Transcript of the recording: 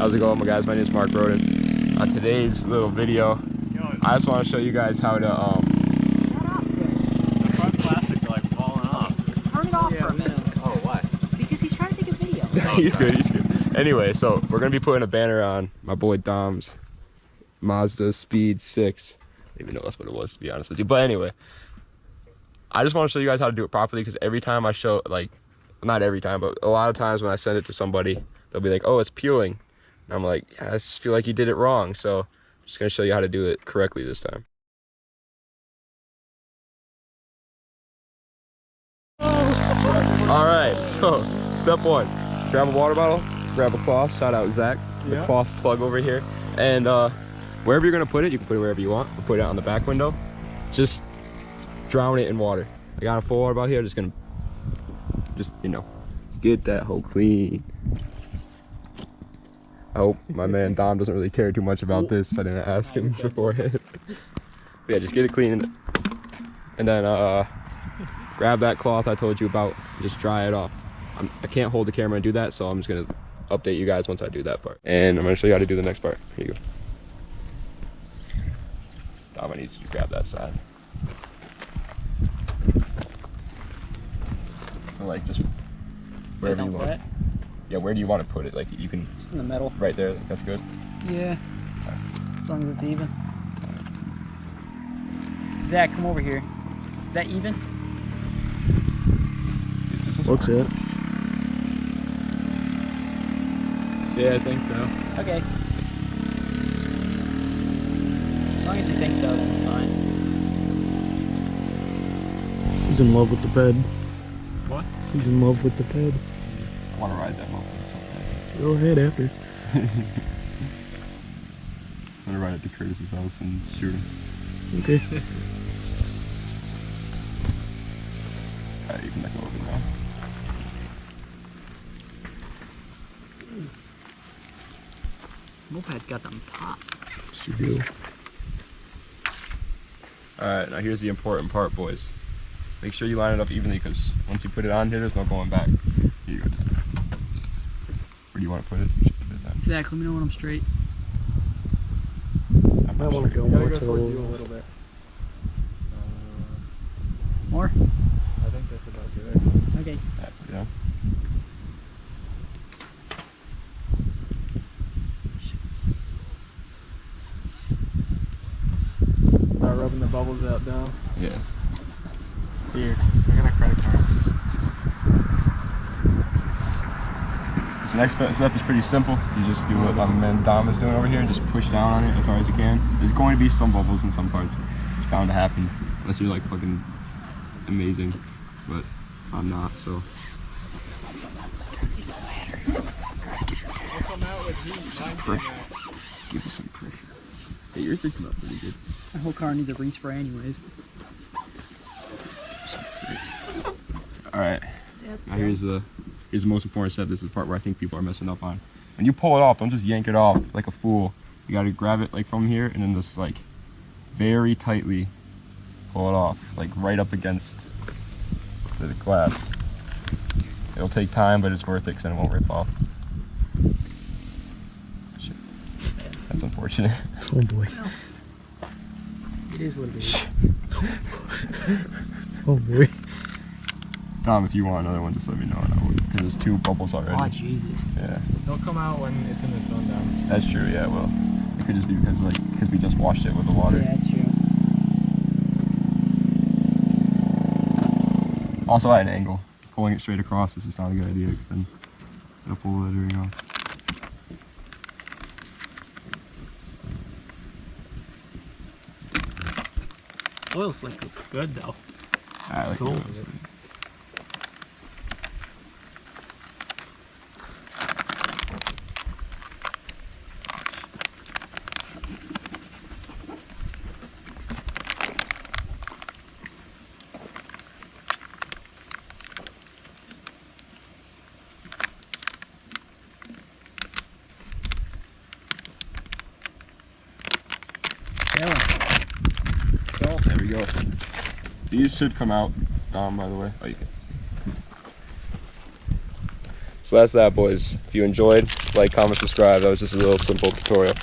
How's it going, my guys? My name is Mark Roden. On today's little video, I just want to show you guys how to Shut up, The front plastics are like falling off. turn it off for a minute. Oh, why? Because he's trying to take a video. he's good, he's good. Anyway, so we're gonna be putting a banner on my boy Dom's Mazda Speed 6. I don't even know that's what it was, to be honest with you. But anyway, I just want to show you guys how to do it properly, because every time I show, like, not every time, but a lot of times when I send it to somebody, they'll be like, oh, it's peeling. And I'm like, yeah, I just feel like you did it wrong. So I'm just gonna show you how to do it correctly this time. All right, so step one, grab a water bottle, grab a cloth, shout out Zach, the cloth plug over here. And wherever you're gonna put it, you can put it wherever you want. We'll put it on the back window. Just drown it in water. I got a full water bottle here, just gonna, you know, get that hole clean. I hope my man Dom doesn't really care too much about this. I didn't ask him beforehand. But yeah, just get it clean. And then grab that cloth I told you about, just dry it off. I can't hold the camera and do that, so I'm just gonna update you guys once I do that part. And I'm gonna show you how to do the next part. Here you go. Dom, I need you to grab that side. So like just wherever you want. Yeah, where do you want to put it? Like you can Just in the middle. right there. That's good. Yeah. As long as it's even. Zach, come over here. Is that even? Looks it. Yeah, I think so. Okay. As long as you think so, then it's fine. He's in love with the bed. What? He's in love with the bed. I want to ride that motherfucker sometime. Go ahead after. I'm gonna ride it to Curtis's house and shoot him. Okay. Alright, you can let go of it now. Moped's got them pops. You do. Alright, now here's the important part, boys. Make sure you line it up evenly, because once you put it on here, there's no going back. Here you go. Where do you want to put it? You should put it down. Zach, let me know when I'm straight. I might want to go more to the little bit. More? I think that's about good. Okay. Yeah, put it down. Start rubbing the bubbles out down. Yeah. Here, I got a credit card. So next step is pretty simple. You just do what my man Dom is doing over here and just push down on it as hard as you can. There's going to be some bubbles in some parts. It's bound to happen unless you're like fucking amazing, but I'm not, so. Come out with heat. Some pressure. Give me some pressure. Hey, yours did come out pretty good. My whole car needs a respray anyways. Alright, now here's the most important step. This is the part where I think people are messing up on. When you pull it off, don't just yank it off like a fool. You gotta grab it like from here and then just like very tightly pull it off, like right up against the glass. It'll take time, but it's worth it because then it won't rip off. Shit. That's unfortunate. Oh boy. It is what it is. Oh boy. Tom, if you want another one, just let me know and I will. Because there's 2 bubbles already. Oh, Jesus. Yeah. They'll come out when it's in the sun down. That's true, yeah, well. It could just be because we just washed it with the water. Yeah, that's true. Also at an angle. Pulling it straight across is just not a good idea because then it'll pull the lettering off. Oil slick looks good though. I like Cool. those. There we go. These should come out, Dom, by the way. Oh, you can. So that's that, boys. If you enjoyed, like, comment, subscribe. That was just a little simple tutorial.